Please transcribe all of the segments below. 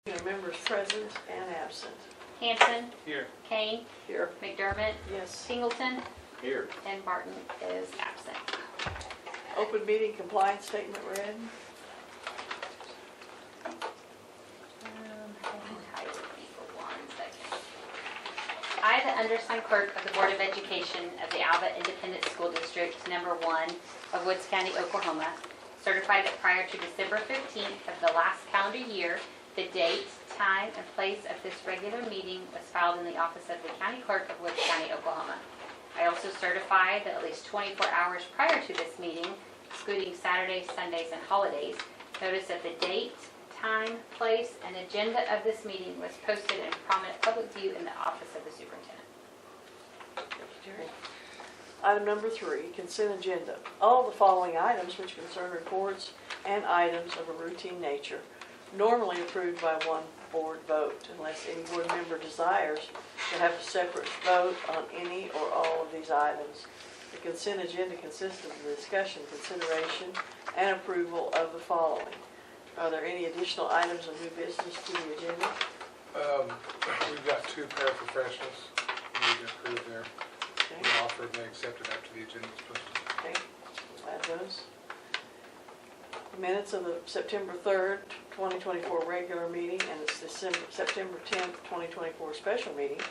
Members present and absent. Hanson, Here. Kane, Here. McDermott, Yes. Singleton, Here. and Barton is absent. Open meeting compliance statement read. Hang tight with me for 1 second. I, the undersigned clerk of the Board of Education of the Alva Independent School District, number 1 of Woods County, Oklahoma, certify that prior to December 15th of the last calendar year, the date, time, and place of this regular meeting was filed in the office of the County Clerk of Woods County, Oklahoma. I also certify that at least 24 hours prior to this meeting, excluding Saturdays, Sundays, and holidays, notice of the date, time, place, and agenda of this meeting was posted in prominent public view in the office of the superintendent. Jerry. Item number 3, consent agenda. All the following items which concern reports and items of a routine nature, normally approved by one board vote, unless any board member desires to have a separate vote on any or all of these items. The consent agenda consists of the discussion, consideration, and approval of the following. Are there any additional items of new business to the agenda? We've got 2 paraprofessionals we need to approve there. Okay. We offered and they accepted after the agenda was posted. Okay, we'll add those. Minutes of the September 3rd, 2024 regular meeting and the September 10th, 2024 special meeting.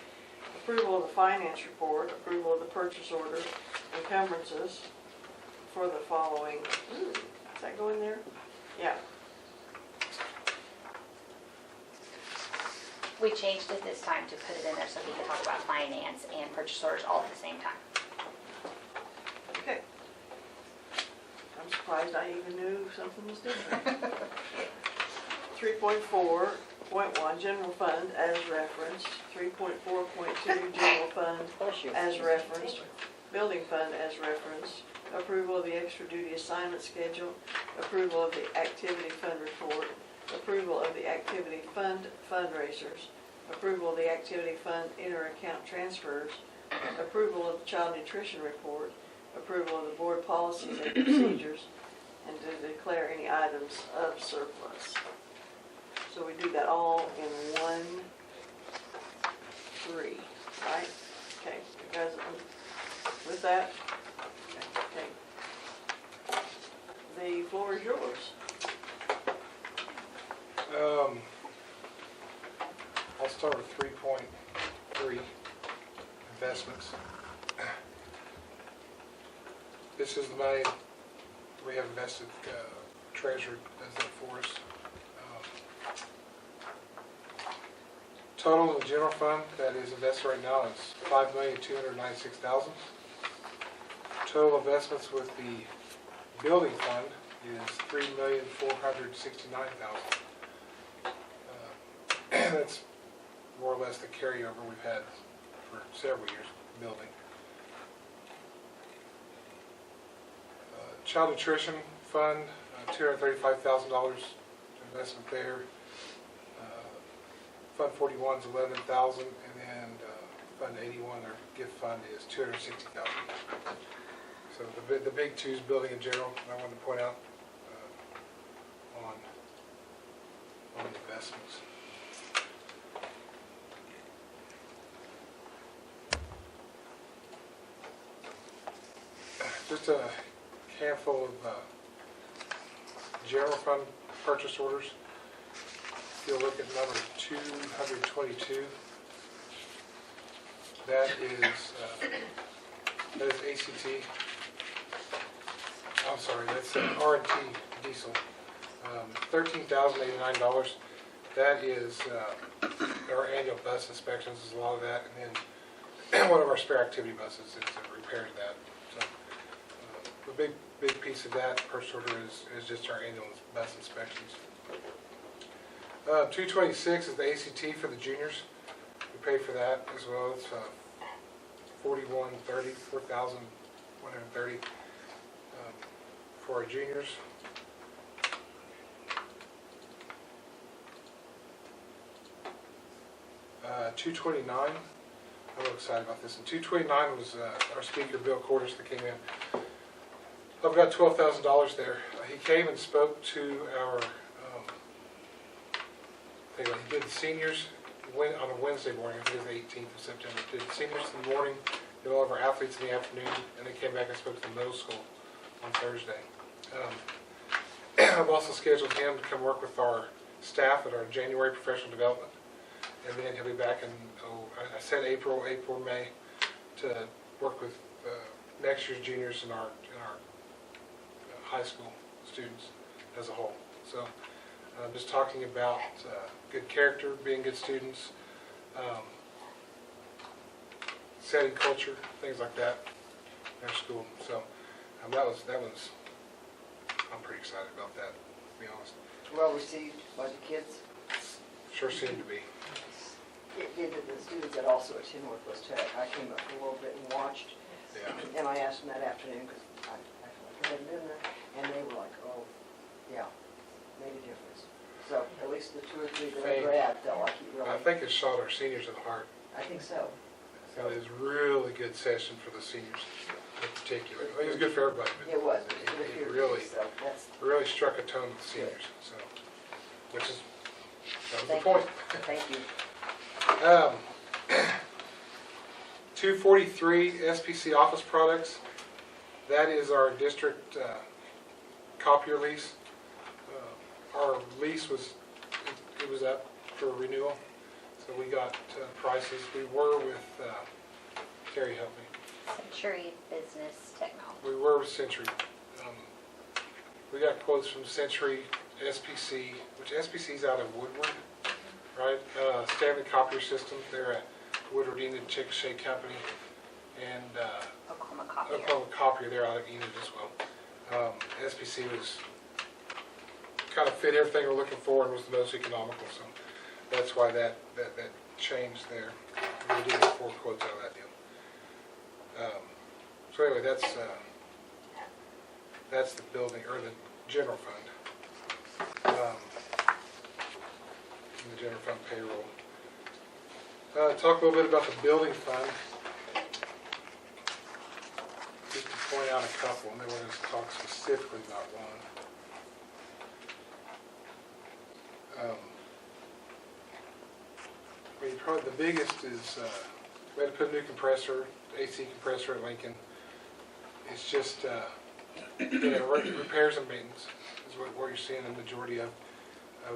Approval of the finance report, approval of the purchase order, encumbrances for the following. Does that go in there? Yeah. We changed it this time to put it in there so we could talk about finance and purchase orders all at the same time. Okay. I'm surprised I even knew something was different. 3.4.1 general fund as referenced. 3.4.2 general fund as referenced. Building fund as referenced. Approval of the extra duty assignment schedule. Approval of the activity fund report. Approval of the activity fund fundraisers. Approval of the activity fund inter-account transfers. Approval of the child nutrition report. Approval of the board policies and procedures, and to declare any items of surplus. So we do that all in 1-3, right? Okay, you guys with that? Okay. The floor is yours. I'll start with 3.3, investments. This is the money we have invested. Treasurer does that for us. Total in the general fund that is invested right now is $5,296,000. Total investments with the building fund is $3,469,000. That's more or less the carryover we've had for several years building. Child nutrition fund, $235,000 investment there. Fund 41 is $11,000, and then Fund 81, our gift fund, is $260,000. So the big 2 is building in general. I wanted to point out on investments. Just a handful of general fund purchase orders. If you'll look at number 222, that is ACT. I'm sorry, that's R&T diesel. $13,089. That is our annual bus inspections is a lot of that, and then one of our spare activity buses is a repair to that. So the big piece of that purchase order is just our annual bus inspections. 226 is the ACT for the juniors. We pay for that as well. It's $4,130 for our juniors. $229. I'm real excited about this. And $229 was our speaker, Bill Cordes, that came in. I've got $12,000 there. He came and spoke to our he did the seniors on a Wednesday morning, I think it was the 18th of September. Did the seniors in the morning, did all of our athletes in the afternoon, and then came back and spoke to the middle school on Thursday. I've also scheduled him to come work with our staff at our January professional development. And then he'll be back in, I said April, May, to work with next year's juniors in our high school students as a whole. So just talking about good character, being good students, setting culture, things like that in our school. So that was, I'm pretty excited about that, to be honest. Well received by the kids. Sure seemed to be. It did to the students that also attend Northwest Tech. I came up for a little bit and watched, Yeah. and I asked them that afternoon because I feel like I hadn't been there, and they were like, "Oh, yeah, made a difference." So at least the 2 or 3 that I grabbed felt like he really. I think it shot our seniors in the heart. I think so. So it was a really good session for the seniors in particular. It was good for everybody, but It was. it really, So that's. really struck a tone with the seniors. So, that was the Thank point. you. Thank you. 243 SPC office products. That is our district copier lease. Our lease was up for renewal, so we got prices. We were with Terry, help me. Century Business Technology. We were with Century. We got quotes from Century, SPC, which SPC's out of Woodward, right? Stanley Copier System, they're a Woodward Enid Chickasha company, and Oklahoma Copier. Oklahoma Copier, they're out of Enid as well. SPC was kind of fit everything we're looking for and was the most economical, so that's why that changed there. We did get 4 quotes out of that deal. So anyway, that's the building, or the general fund. The general fund payroll. Talk a little bit about the building fund. Just to point out a couple, and then we're going to talk specifically about one. I mean, probably the biggest is we had to put a new compressor, AC compressor at Lincoln. It's just repairs and maintenance is what you're seeing the majority of.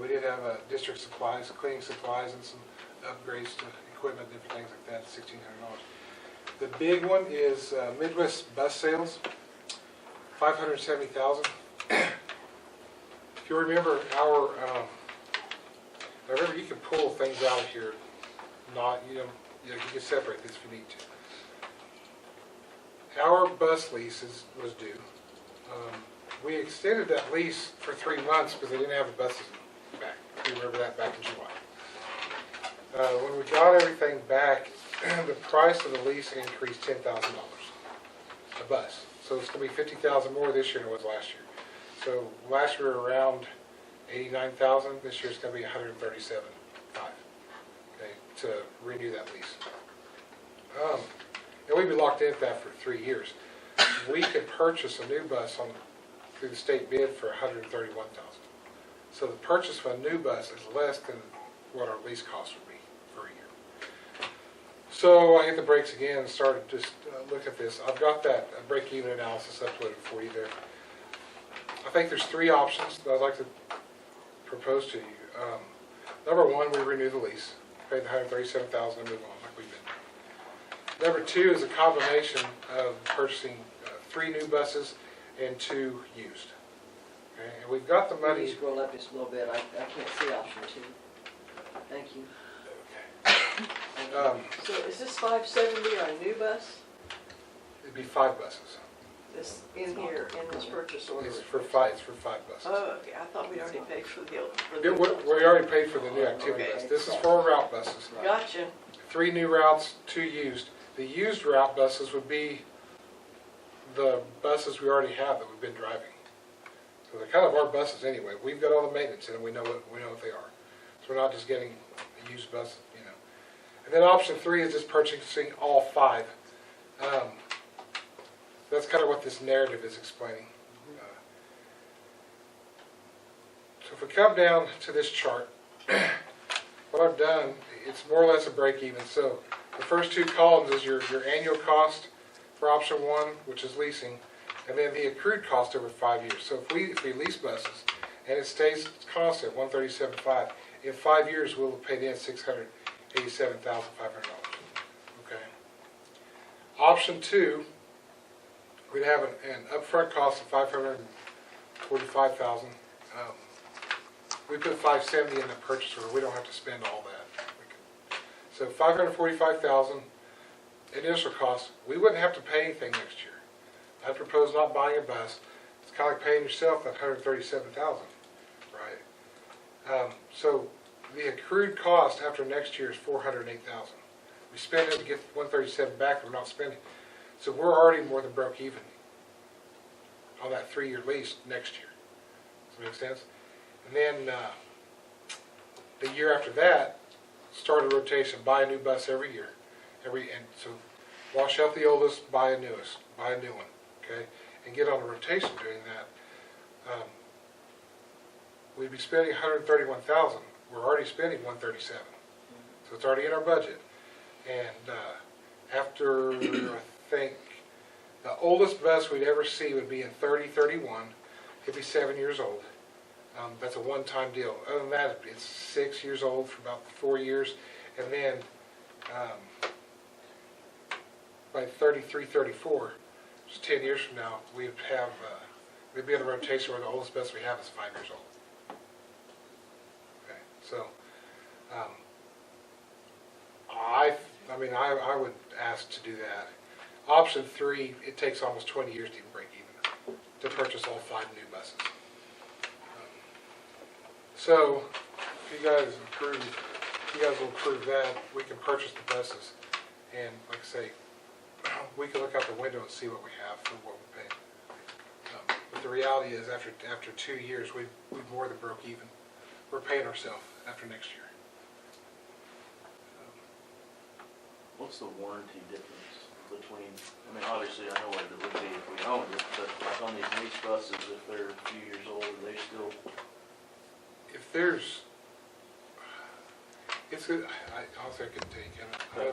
We did have district supplies, cleaning supplies, and some upgrades to equipment, different things like that, $1,600. The big one is Midwest bus sales, $570,000. If you remember remember you can pull things out of here, you can separate this if you need to. Our bus lease was due. We extended that lease for 3 months because they didn't have the buses back. You remember that back in July. When we got everything back, the price of the lease increased $10,000 a bus. So it's going to be $50,000 more this year than it was last year. So last year we were around $89,000. This year it's going to be $137,500. Okay, to renew that lease. And we've been locked into that for 3 years. We could purchase a new bus through the state bid for $131,000. So the purchase of a new bus is less than what our lease cost would be for a year. So I hit the brakes again and started just look at this. I've got that break-even analysis uploaded for you there. I think there's 3 options that I'd like to propose to you. Number 1, we renew the lease, pay the $137,000 and move on like we've been. Number 2 is a combination of purchasing 3 new buses and 2 used. Okay, and we've got the Can money. you scroll up just a little bit? I can't see option 2. Thank you. Okay. So is this 570 our new bus? It'd be 5 buses. This in here, in this purchase order? It's for 5 buses. Oh, okay, I thought we'd already paid for the Yeah, we already paid for the new activity Okay. bus. This is for our route buses. Gotcha. 3 new routes, 2 used. The used route buses would be the buses we already have that we've been driving. So they're kind of our buses anyway. We've got all the maintenance in them. We know what they are. So we're not just getting a used bus, And then option 3 is just purchasing all 5. That's kind of what this narrative is explaining. So if we come down to this chart, what I've done, it's more or less a break even. So the first two columns is your annual cost for option one, which is leasing, and then the accrued cost over 5 years. So if we lease buses and it stays constant, $137,500, in 5 years we'll pay in $687,500. Okay. Option two, we'd have an upfront cost of $545,000. We put $570 in the purchase order. We don't have to spend all that. So $545,000 initial cost. We wouldn't have to pay anything next year. I propose not buying a bus. It's kind of like paying yourself that $137,000, right? So the accrued cost after next year is $408,000. We spend it to get $137,000 back. We're not spending. So we're already more than broke even on that 3-year lease next year. Does that make sense? And then the year after that, start a rotation, buy a new bus every year. And so wash out the oldest, buy a new one, okay? And get on a rotation doing that. We'd be spending $131,000. We're already spending $137,000. So it's already in our budget. And after, I think, the oldest bus we'd ever see would be in 3031. It'd be 7 years old. That's a one-time deal. Other than that, it's 6 years old for about 4 years. And then by 33, 34, just 10 years from now, we'd be in a rotation where the oldest bus we have is 5 years old. Okay, so I would ask to do that. Option three, it takes almost 20 years to even break even, to purchase all 5 new buses. So, if you guys will approve that, we can purchase the buses, and like I say, we can look out the window and see what we have for what we pay. But the reality is, after 2 years, we've more than broke even. We're paying ourselves after next year. What's the warranty difference between, I mean, obviously I know what it would be if we owned it, but like on these lease buses, if they're a few years old, are they still? If there's, I'll say I can take it.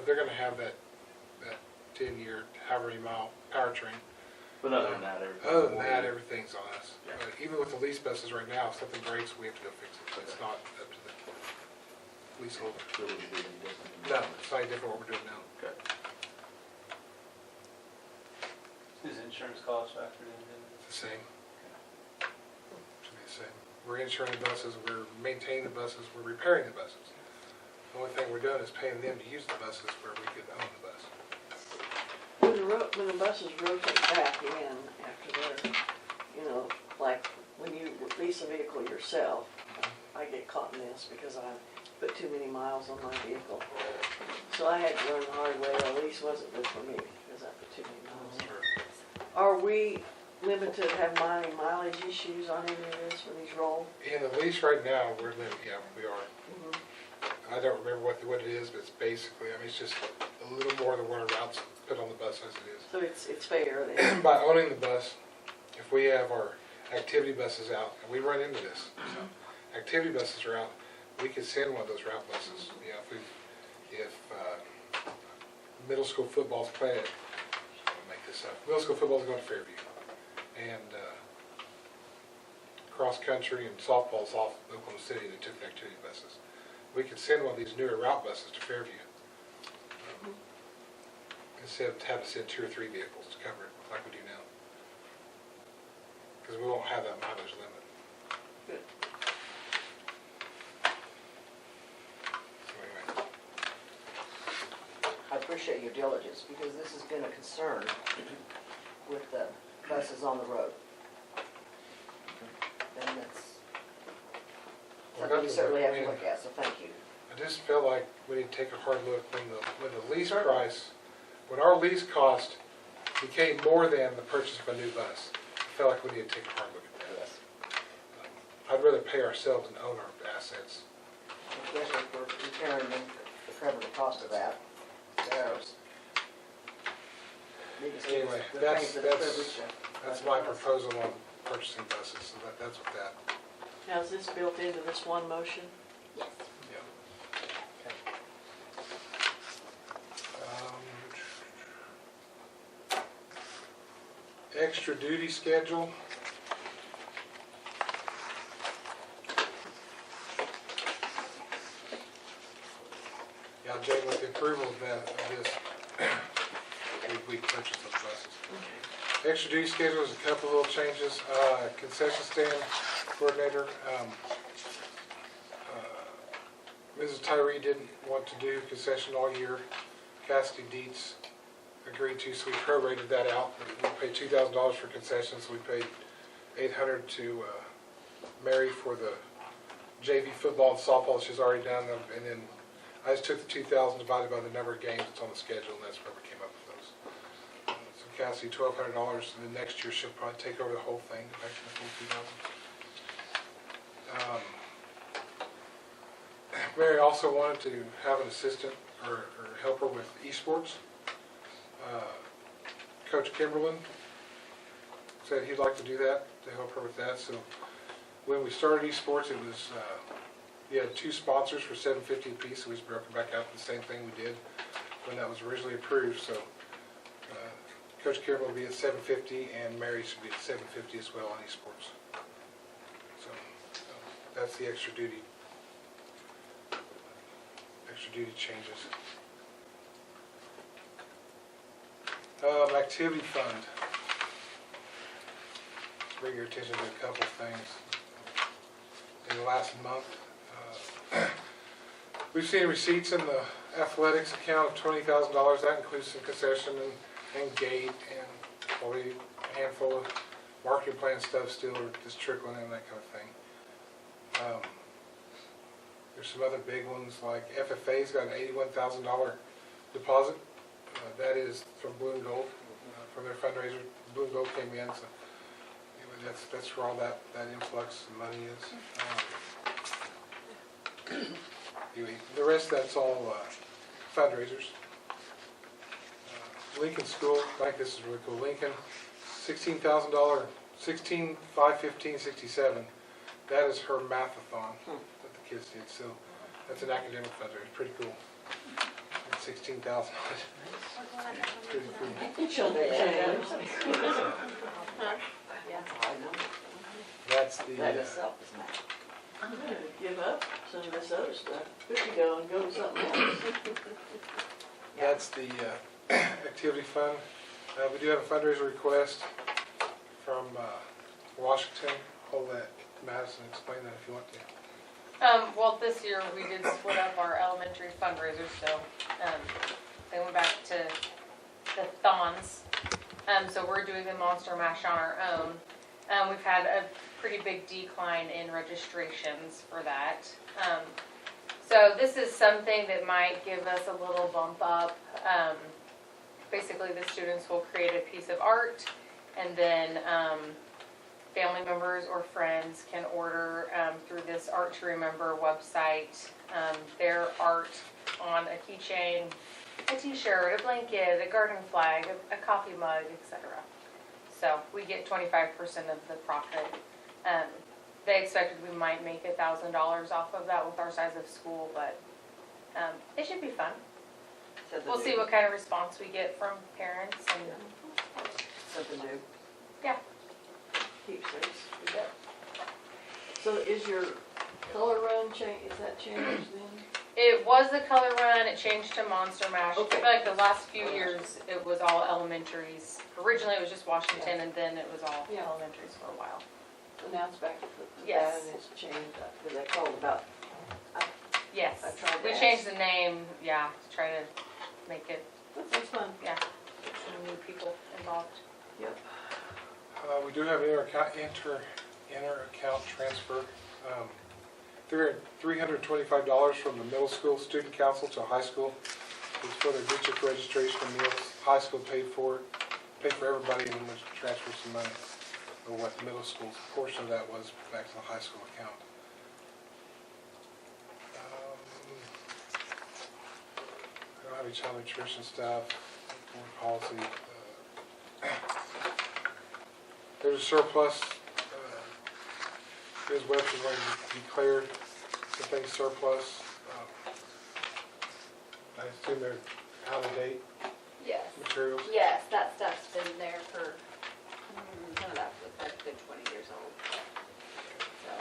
They're going to have that 10-year, however many mile powertrain. But other than that, everything's on us. Yeah. Even with the lease buses right now, if something breaks, we have to go fix it. It's not up to the leaseholder. So it would be any different? No, it's not any different what we're doing now. Okay. Is insurance cost factored in? It's the same. Should be the same. We're insuring the buses, we're maintaining the buses, we're repairing the buses. The only thing we're doing is paying them to use the buses where we could own the bus. When the buses rotate back in after they're, like when you lease a vehicle yourself, I get caught in this because I put too many miles on my vehicle. So I had to learn the hard way. A lease wasn't good for me because I put too many miles. Are we limited to have mileage issues on any of this when these roll? In the lease right now, we're limited, yeah, we are. Mm-hmm. I don't remember what it is, but it's basically, it's just a little more than what our routes put on the bus as it is. So it's fair then. By owning the bus, if we have our activity buses out, and we run into this, so activity buses are out, we could send one of those route buses. If middle school football's playing, I'll make this up. Middle school football's going to Fairview, and cross country and softball's off Oklahoma City. They took the activity buses. We could send one of these newer route buses to Fairview instead of having to send 2 or 3 vehicles to cover it like we do now, because we won't have that mileage limit. Good. So anyway. I appreciate your diligence, because this has been a concern with the buses on the road. And that's something we certainly have to look at, so thank you. I just felt like we need to take a hard look when the lease price, when our lease cost became more than the purchase of a new bus. I felt like we need to take a hard look at that. I'd rather pay ourselves and own our assets. Especially for repairing them to cover the cost of that. Anyway, that's my proposal on purchasing buses, so that's what that. Now, is this built into this one motion? Yes. Yeah. extra duty schedule. Yeah, Jane, with the approval of this, we purchased those buses. Extra duty schedule is a couple little changes. Concession stand coordinator, Mrs. Tyree didn't want to do concession all year. Cassidy Dietz agreed to, so we prorated that out. We paid $2,000 for concessions. We paid $800 to Mary for the JV football and softball she's already done, and then I just took the 2,000 divided by the number of games that's on the schedule, and that's where we came up with those. So Cassidy, $1,200, and then next year she'll probably take over the whole thing, back to the full 2,000. Mary also wanted to have an assistant or helper with esports. Coach Kimberlin said he'd like to do that, to help her with that. So when we started esports, it was we had 2 sponsors for $750 apiece, so we just broke it back out to the same thing we did when that was originally approved. So Coach Kimberlin will be at $750, and Mary should be at $750 as well on esports. So that's the extra duty changes. Activity fund. Let's bring your attention to a couple of things. In the last month, we've seen receipts in the athletics account of $20,000. That includes some concession and gate and probably a handful of marketing plan stuff still just trickling in, that kind of thing. There's some other big ones like FFA's got an $81,000 deposit. That is from Blue and Gold, from their fundraiser. Blue and Gold came in, so anyway, that's where all that influx of money is. Anyway, the rest that's all fundraisers. Lincoln School, I think this is really cool. Lincoln, $16,000, $16,515.67. That is her mathathon that the kids did. So that's an academic fundraiser. Pretty cool. $16,000. Pretty cool. That's the. That itself is mad. I'm gonna give up some of this other stuff. We could go and go to something else. That's the activity fund. We do have a fundraiser request from Washington. Hold that, Madison, explain that if you want to. Well, this year we did split up our elementary fundraisers, so they went back to the thons. So we're doing the Monster Mash on our own. We've had a pretty big decline in registrations for that. So this is something that might give us a little bump up. Basically, the students will create a piece of art, and then family members or friends can order through this Art to Remember website their art on a keychain, a t-shirt, a blanket, a garden flag, a coffee mug, etc. So we get 25% of the profit. They expected we might make $1,000 off of that with our size of school, but it should be fun. We'll see what kind of response we get from parents and Something new. yeah. Keepsakes. So is your color run change? Is that changed then? It was the color run, it changed to Monster Mash. Okay. I feel like the last few years, it was all elementaries. Originally, it was just Washington, and then it was all Yeah. elementaries for a while. So now it's back to Yes. that and it's changed. Because they called about. Yes, I tried to we ask. changed the name, yeah, to try to make it, That's fun. get some new people involved. Yep. We do have inter-account transfer. $325 from the middle school student council to high school. It's for their district registration and meals. High school paid for it, paid for everybody, and then we transferred some money, or what the middle school's portion of that was, back to the high school account. I don't have any child nutrition stuff, board policy. There's a surplus. Ms. Webster's going to declare the thing surplus. I assume they're out of date Yes. materials. Yes, that stuff's been there for Some of that was like good 20 years old. So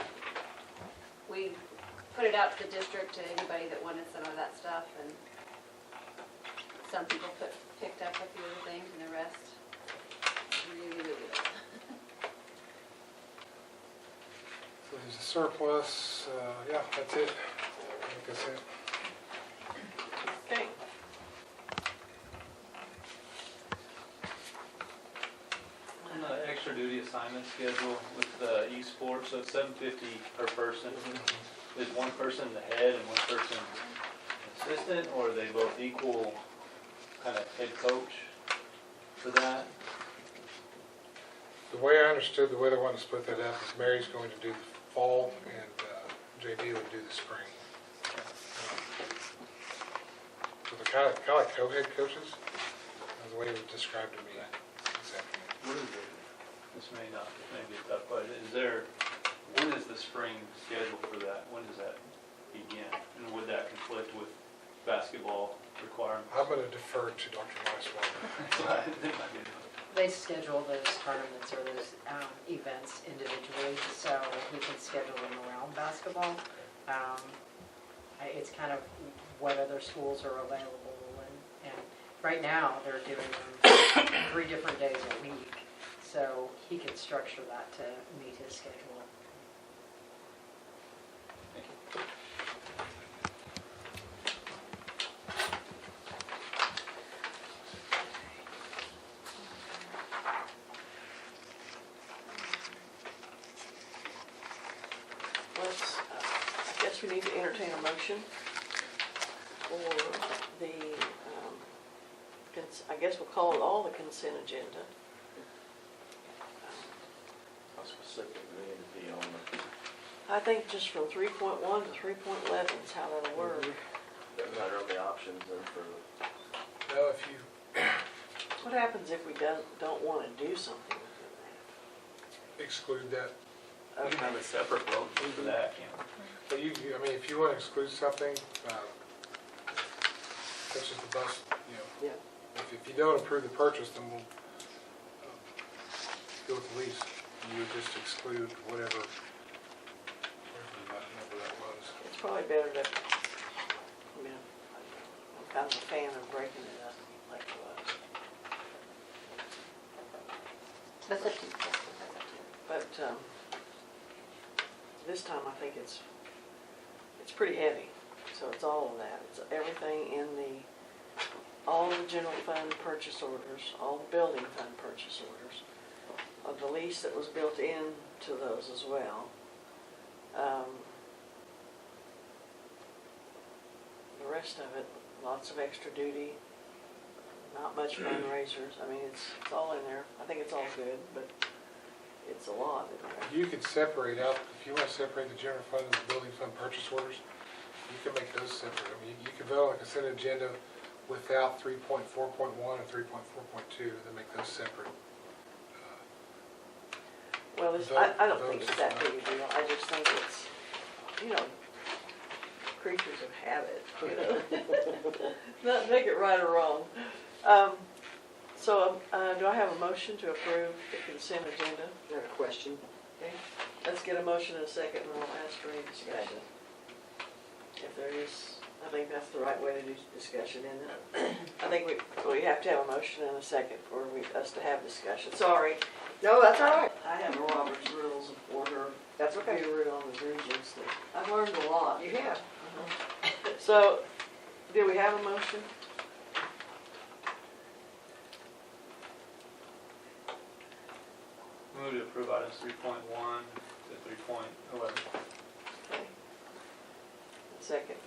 we put it out to the district to anybody that wanted some of that stuff, and some people picked up a few of the things, and the rest really, really don't. So there's a surplus, yeah, that's it. I think that's it. Okay. On the extra duty assignment schedule with esports, so it's $750 per person. Is one person the head and one person assistant, or are they both equal kind of head coach for that? The way I understood, the way they want to split that up is Mary's going to do the fall and JD would do the spring. So they're kind of like co-head coaches, the way it was described to me this afternoon. What is it? This may be a tough question. When is the spring schedule for that? When does that begin? And would that conflict with basketball requirements? I'm going to defer to Dr. Weiswald. They schedule those tournaments or those events individually, so we can schedule them around basketball. It's kind of what other schools are available, and right now they're doing them 3 different days a week, so he can structure that to meet his schedule. I guess we need to entertain a motion for the, I guess we'll call it all the consent agenda. How specific do we need to be on the, I think just from 3.1 to 3.11 is how that'll work. doesn't matter on the options and for the, Now, if you What happens if we don't want to do something within exclude that, that? You can have a separate vote for that, you know. but I mean, if you want to exclude something, such as the bus, you know, Yeah. if you don't approve the purchase, then we'll go with the lease. You would just exclude whatever number that was. It's probably better to, I mean, I'm kind of a fan of breaking it up like it was. That's up to you. But this time I think it's pretty heavy. So it's all of that. It's everything in all the general fund purchase orders, all the building fund purchase orders, of the lease that was built into those as well. The rest of it, lots of extra duty, not much fundraisers. I mean, it's all in there. I think it's all good, but it's a lot. You could separate out, if you want to separate the general fund and the building fund purchase orders, you can make those separate. I mean, you can vote on a consent agenda without 3.4.1 and 3.4.2, then make those separate. Well, I don't think it's that big a deal. I just think it's, creatures of habit, Not make it right or wrong. So do I have a motion to approve the consent agenda? I have a question. Okay, let's get a motion in a second, and I'll ask for any discussion. If there is, I think that's the right way to do discussion, isn't it? I think we have to have a motion in a second for us to have discussion. Sorry. No, that's all right. I have a Robert's Rules of Order. That's okay. Guru on the regions. I've learned a lot. You have. So, do we have a motion? Move to approve items 3.1 to 3.11. Okay. Second.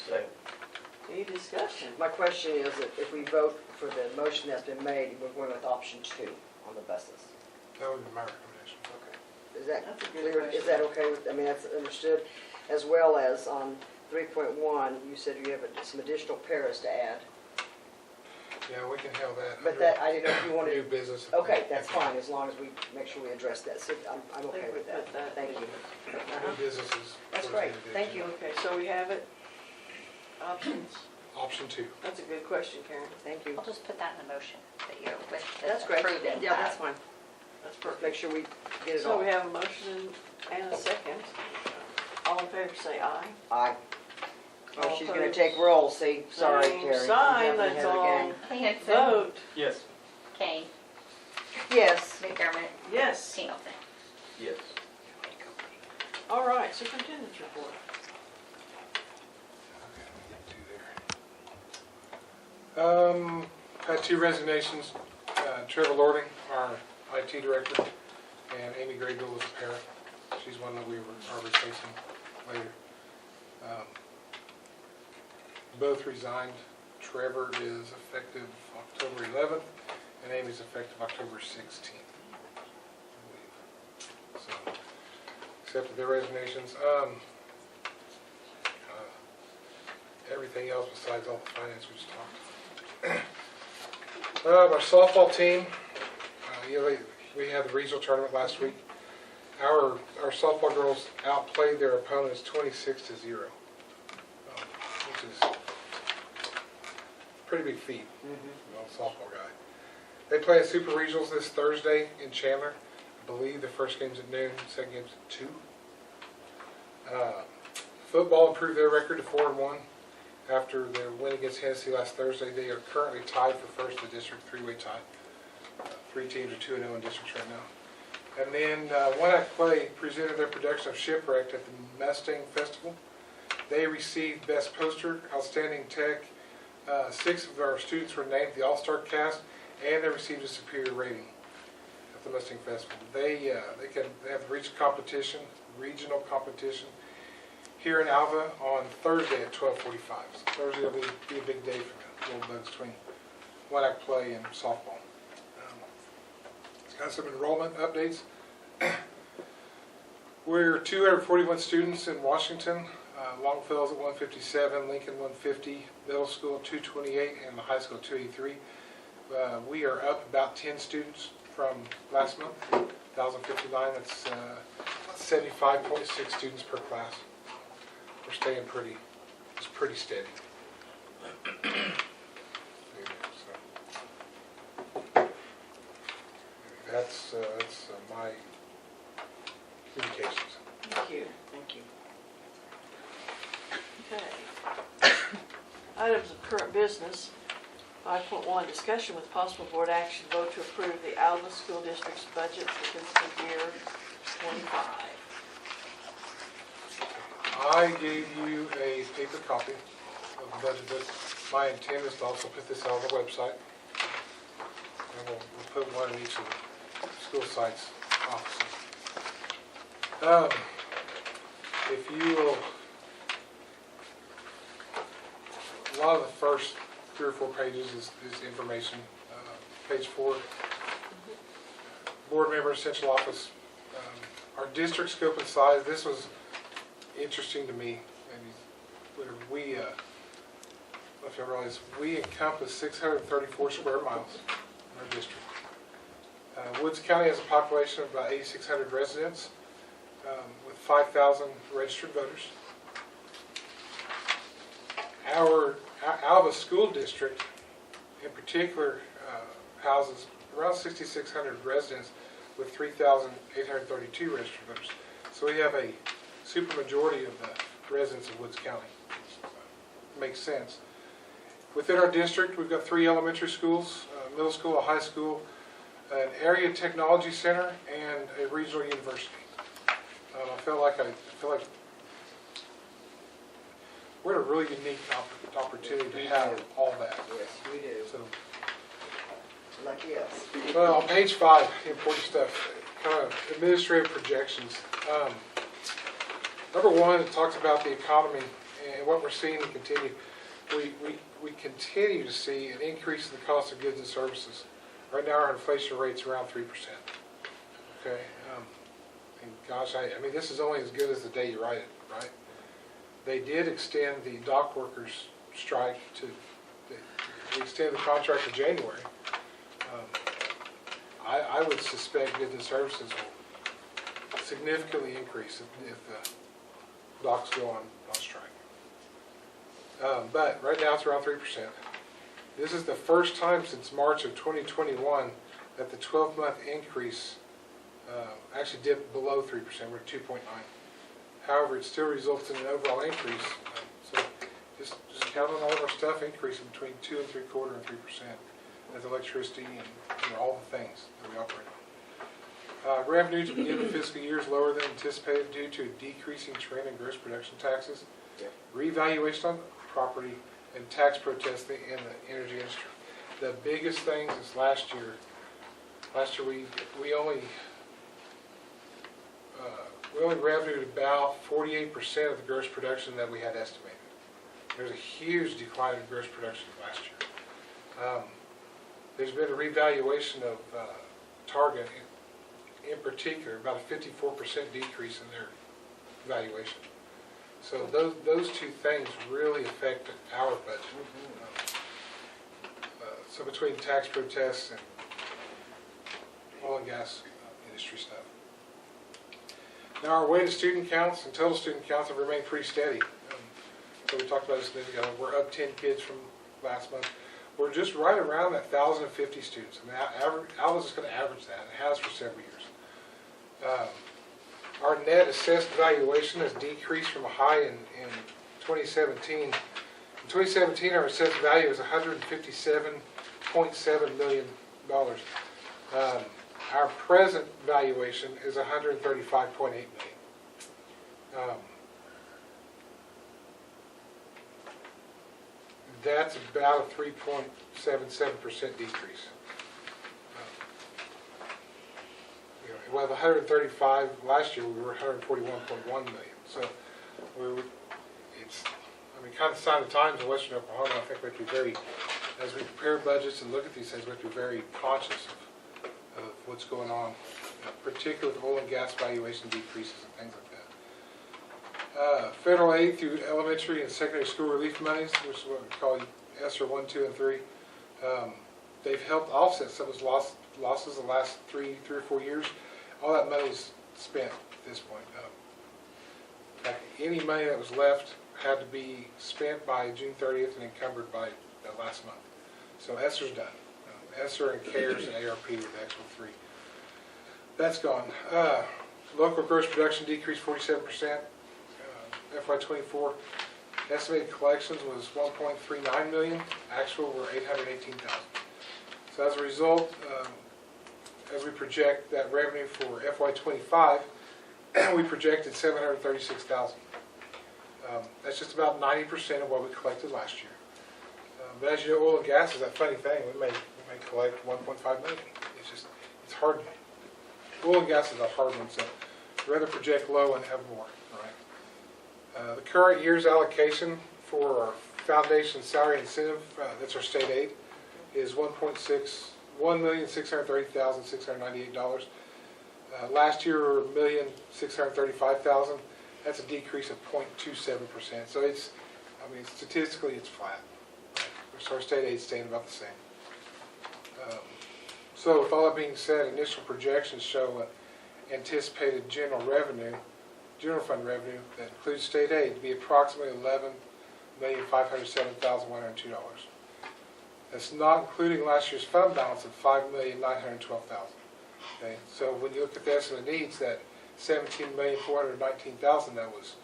second. Any discussion? My question is that if we vote for the motion that's been made, we're going with option 2 on the buses. That would be my recommendation. Okay. Is that That's a good clear? question. Is that okay with, I mean, that's understood? As well as on 3.1, you said you have some additional paras to add. Yeah, we can have that. But that, I didn't know if you New wanted, business. okay, that's fine, as long as we make sure we address that. So I'm okay with that. Thank you. New businesses. That's towards the great. end of the Thank agenda. Okay, so we have it. Options. Option 2. That's a good question, Karen. Thank you. I'll just put that in the motion. that you're with That's this great. approving. Yeah, that's fine. That's Just make perfect. sure we get it So all. we have a motion and a second. All in favor say aye. Aye. Oh, All she's gonna opposed? take roll, see, sorry, Same Terry. I'm sign, jumping let's ahead all again. Hanson, vote. Yes. Kane, Yes. McDermott, Yes. Singleton. Yes. All right, superintendent's report. Had 2 resignations. Trevor Lording, our IT director, and Amy Graybill was a parent. She's one that we are replacing later. Both resigned. Trevor is effective October 11th, and Amy's effective October 16th, I believe. So, accepted their resignations. Everything else besides all the finance we just talked. Our softball team, we had the regional tournament last week. Our softball girls outplayed their opponents 26-0, which is a pretty big feat. Softball guy. They play at Super Regionals this Thursday in Chandler. I believe the first game's at noon, second game's at 2. Football improved their record to 4-1 after their win against Hennessy last Thursday. They are currently tied for first in the district, 3-way tie. 3 teams are 2-0 in districts right now. And then One Act Play presented their production of Shipwrecked at the Mustang Festival. They received Best Poster, Outstanding Tech. 6 of our students were named the All-Star Cast, and they received a superior rating at the Mustang Festival. They have reached regional competition here in Alva on Thursday at 12:45. So Thursday will be a big day for the little bugs between One Act Play and softball. It's got some enrollment updates. We're 241 students in Washington. Longfellow's at 157, Lincoln 150, middle school 228, and the high school 283. We are up about 10 students from last month, 1,059. That's 75.6 students per class. We're staying pretty steady. That's my communications. Thank you. Thank you. Okay. Items of current business. 5.1, discussion with possible board action, vote to approve the Alva School District's budget for fiscal year 25. I gave you a paper copy of the budget book. My intent is to also put this on the website. And we'll put one in each of the school sites' offices. If you will, a lot of the first 3 or 4 pages is information. Page 4, board member essential office. Our district scope and size, this was interesting to me. And we, I don't know if you realize, we encompass 634 square miles in our district. Woods County has a population of about 8,600 residents with 5,000 registered voters. Our Alva School District, in particular, houses around 6,600 residents with 3,832 registered voters. So we have a supermajority of the residents of Woods County. Makes sense. Within our district, we've got 3 elementary schools, a middle school, a high school, an area technology center, and a regional university. I feel like we're in a really unique opportunity to have all that. Yes, we do. So, Lucky us. well, on page 5, the important stuff, kind of administrative projections. Number 1, it talks about the economy and what we're seeing and continue. We continue to see an increase in the cost of goods and services. Right now, our inflation rate's around 3%. Okay, and gosh, I mean, this is only as good as the day you write it, right? They did extend the dock workers' strike they extended the contract to January. I would suspect goods and services will significantly increase if the docks go on strike. But right now it's around 3%. This is the first time since March of 2021 that the 12-month increase actually dipped below 3%. We're at 2.9. However, it still results in an overall increase. So just count on all of our stuff increasing between 2 3/4 and 3%. That's electricity and all the things that we operate on. Revenue to begin the fiscal year is lower than anticipated due to a decreasing trend in gross production taxes, revaluation on property, and tax protesting in the energy industry. The biggest things is last year we only revenued about 48% of the gross production that we had estimated. There's a huge decline in gross production last year. There's been a revaluation of Target in particular, about a 54% decrease in their valuation. So those two things really affect our budget. So between tax protests and oil and gas industry stuff. Now our weighted student counts and total student counts have remained pretty steady. So we talked about this a minute ago. We're up 10 kids from last month. We're just right around that 1,050 students. I mean, Alva's just going to average that. It has for several years. Our net assessed valuation has decreased from a high in 2017. In 2017, our assessed value was $157.7 million. Our present valuation is $135.8 million. That's about a 3.77% decrease. Well, the 135 last year, we were 141.1 million. So it's, I mean, kind of sign of the times in Western Oklahoma. I think we have to be very, as we prepare budgets and look at these things, we have to be very conscious of what's going on, particularly with oil and gas valuation decreases and things like that. Federal aid through elementary and secondary school relief monies, which is what we call ESSER 1, 2, and 3. They've helped offset some of those losses the last 3 or 4 years. All that money is spent at this point. In fact, any money that was left had to be spent by June 30th and encumbered by last month. So ESSER's done. ESSER and CARES and ARP were the actual 3. That's gone. Local gross production decreased 47%. FY24 estimated collections was 1.39 million. Actual were 818,000. So as a result, as we project that revenue for FY25, we projected 736,000. That's just about 90% of what we collected last year. But as you know, oil and gas is that funny thing. We may collect 1.5 million. It's hard. Oil and gas is a hard one, so we'd rather project low and have more, right? The current year's allocation for our foundation salary incentive, that's our state aid, is $1,630,698. Last year, we were $1,635,000. That's a decrease of 0.27%. So it's, I mean, statistically, it's flat. So our state aid staying about the same. So with all that being said, initial projections show anticipated general fund revenue that includes state aid to be approximately $11,507,102. That's not including last year's fund balance of $5,912,000. Okay, so when you look at the estimate needs, that $17,419,000 that was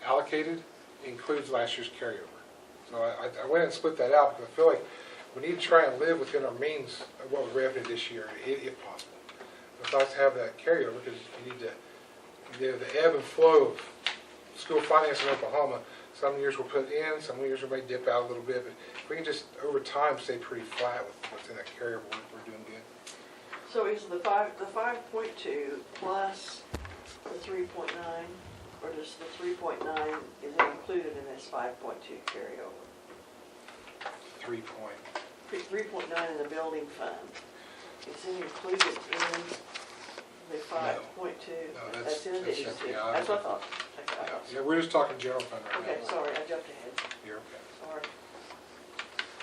allocated includes last year's carryover. So I went and split that out because I feel like we need to try and live within our means of what we revenue this year, if possible. It's nice to have that carryover because you need to, the ebb and flow of school finance in Oklahoma. Some years we'll put in, some years we may dip out a little bit, but if we can just over time stay pretty flat with what's in that carryover, we're doing good. So is the 5.2 plus the 3.9, or does the 3.9, is it included in this 5.2 carryover? 3.9 in the building fund. Is it included in the 5.2? No, That's in addition to. separate. That's what I thought. Yeah, we're just talking general fund right now. Okay, sorry, I jumped ahead. You're okay. Sorry.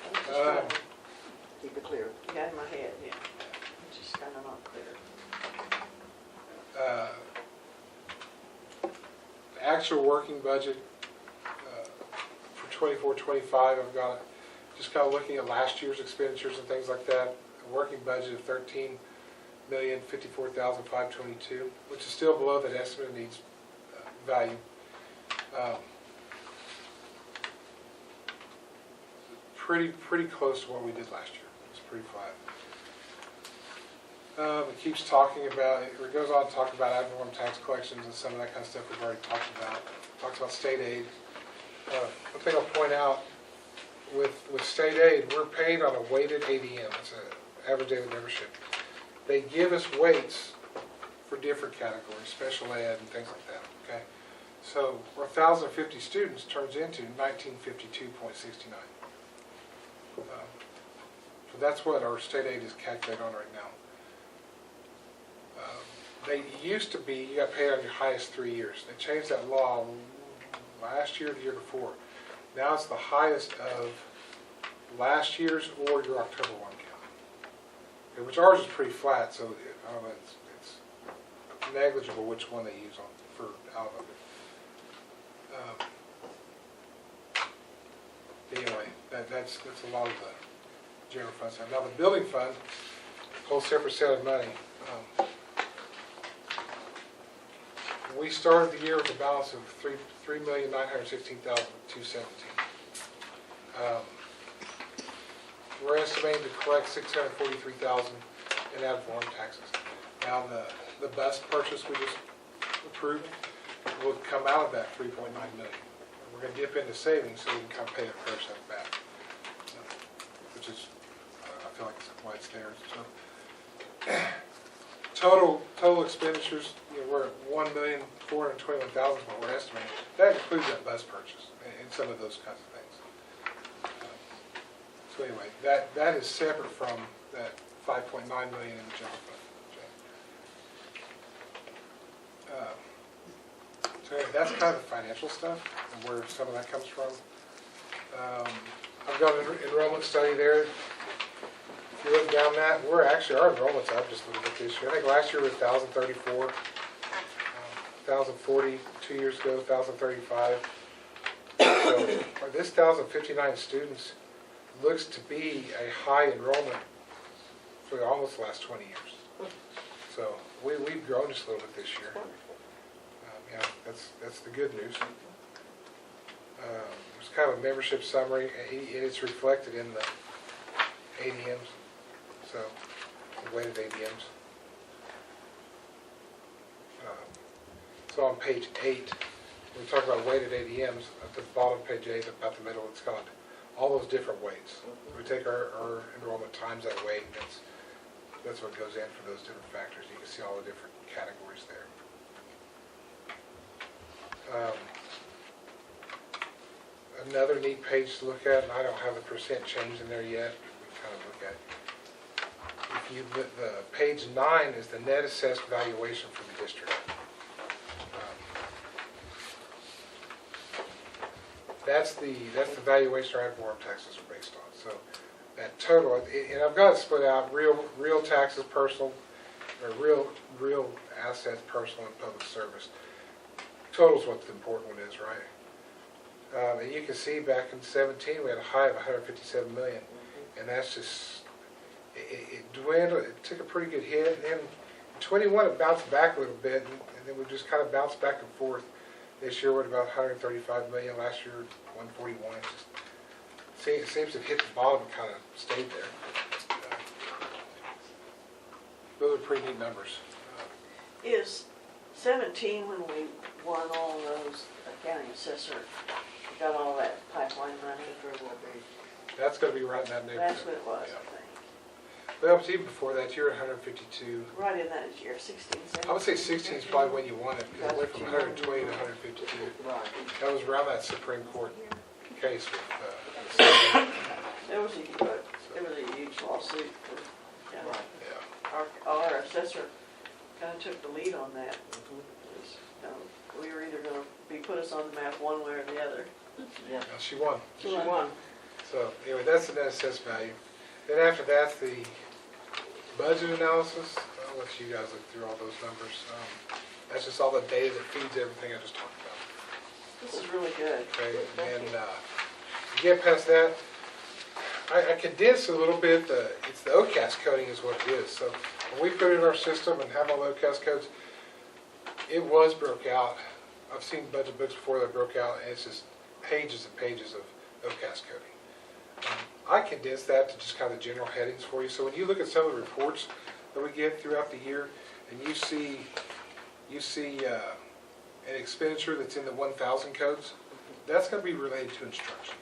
I was just trying to Keep it clear. get in my head, yeah. It's just kind of not clear. The actual working budget for 24-25, I've got just kind of looking at last year's expenditures and things like that. A working budget of $13,054,522, which is still below that estimate of needs value. Pretty close to what we did last year. It's pretty flat. It keeps talking about, it goes on to talk about ad valorem tax collections and some of that kind of stuff we've already talked about. Talks about state aid. One thing I'll point out, with state aid, we're paid on a weighted ADM. It's an average daily membership. They give us weights for different categories, special ed and things like that, okay? So 1,050 students turns into 1952.69. So that's what our state aid is calculated on right now. They used to be, you got paid on your highest 3 years. They changed that law last year or the year before. Now it's the highest of last year's or your October 1 count. Okay, which ours is pretty flat, so I don't know, it's negligible which one they use on for Alva. Anyway, that's a lot of the general fund stuff. Now the building fund, whole separate set of money. We started the year with a balance of $3,916,217. We're estimating to collect $643,000 in ad valorem taxes. Now the bus purchase we just approved will come out of that $3.9 million. We're going to dip into savings so we can kind of pay the first stuff back, which is I feel like that's why it's there. So total expenditures, we're at $1,421,000 is what we're estimating. That includes that bus purchase and some of those kinds of things. So anyway, that is separate from that $5.9 million in the general fund. So anyway, that's kind of the financial stuff and where some of that comes from. I've got an enrollment study there. If you look down that, our enrollment's up just a little bit this year. I think last year was 1,034, 1,040 2 years ago, 1,035. So this 1,059 students looks to be a high enrollment for almost the last 20 years. So we've grown just a little bit this year. Yeah, that's the good news. There's kind of a membership summary. It's reflected in the ADMs, so the weighted ADMs. So on page 8, when we talk about weighted ADMs, at the bottom of page 8, about the middle, it's got all those different weights. We take our enrollment times that weight, and that's what goes in for those different factors. You can see all the different categories there. Another neat page to look at, and I don't have the percent change in there yet, we kind of look at. If you look, the page 9 is the net assessed valuation for the district. That's the valuation our ad valorem taxes are based on. So that total, and I've got it split out: real taxes, personal, or real assets, personal, and public service. Total's what the important one is, right? And you can see back in 2017 we had a high of 157 million, and that's just it dwindled. It took a pretty good hit, and then in 21 it bounced back a little bit, and then we just kind of bounced back and forth. This year we're at about 135 million. Last year 141. It seems to have hit the bottom and kind of stayed there. Those are pretty neat numbers. Is 17 when we won all those county assessor, got all that pipeline money? That's going to be right in that neighborhood. That's what it was, Yeah. I think. Well, even before that, you're at 152. Right in that year, 16, 17. I would say 16 is probably when you won it, because it went from 120 to 152. Right. That was around that Supreme Court case with It was a huge lawsuit for county. Right. yeah. Our assessor kind of took the lead on that. We were either going to put us on the map one way or the other. Yeah. Well, she won. She won. So anyway, that's the net assessed value. Then after that's the budget analysis. I'll let you guys look through all those numbers. That's just all the data that feeds everything I just talked about. This is really good. Okay, and you get past that, I condensed a little bit, it's the OCAS coding is what it is. So when we put it in our system and have all the OCAS codes, it was broke out. I've seen budget books before that broke out, and it's just pages and pages of OCAS coding. I condensed that to just kind of the general headings for you. So when you look at some of the reports that we get throughout the year, and you see an expenditure that's in the 1,000 codes, that's going to be related to instruction,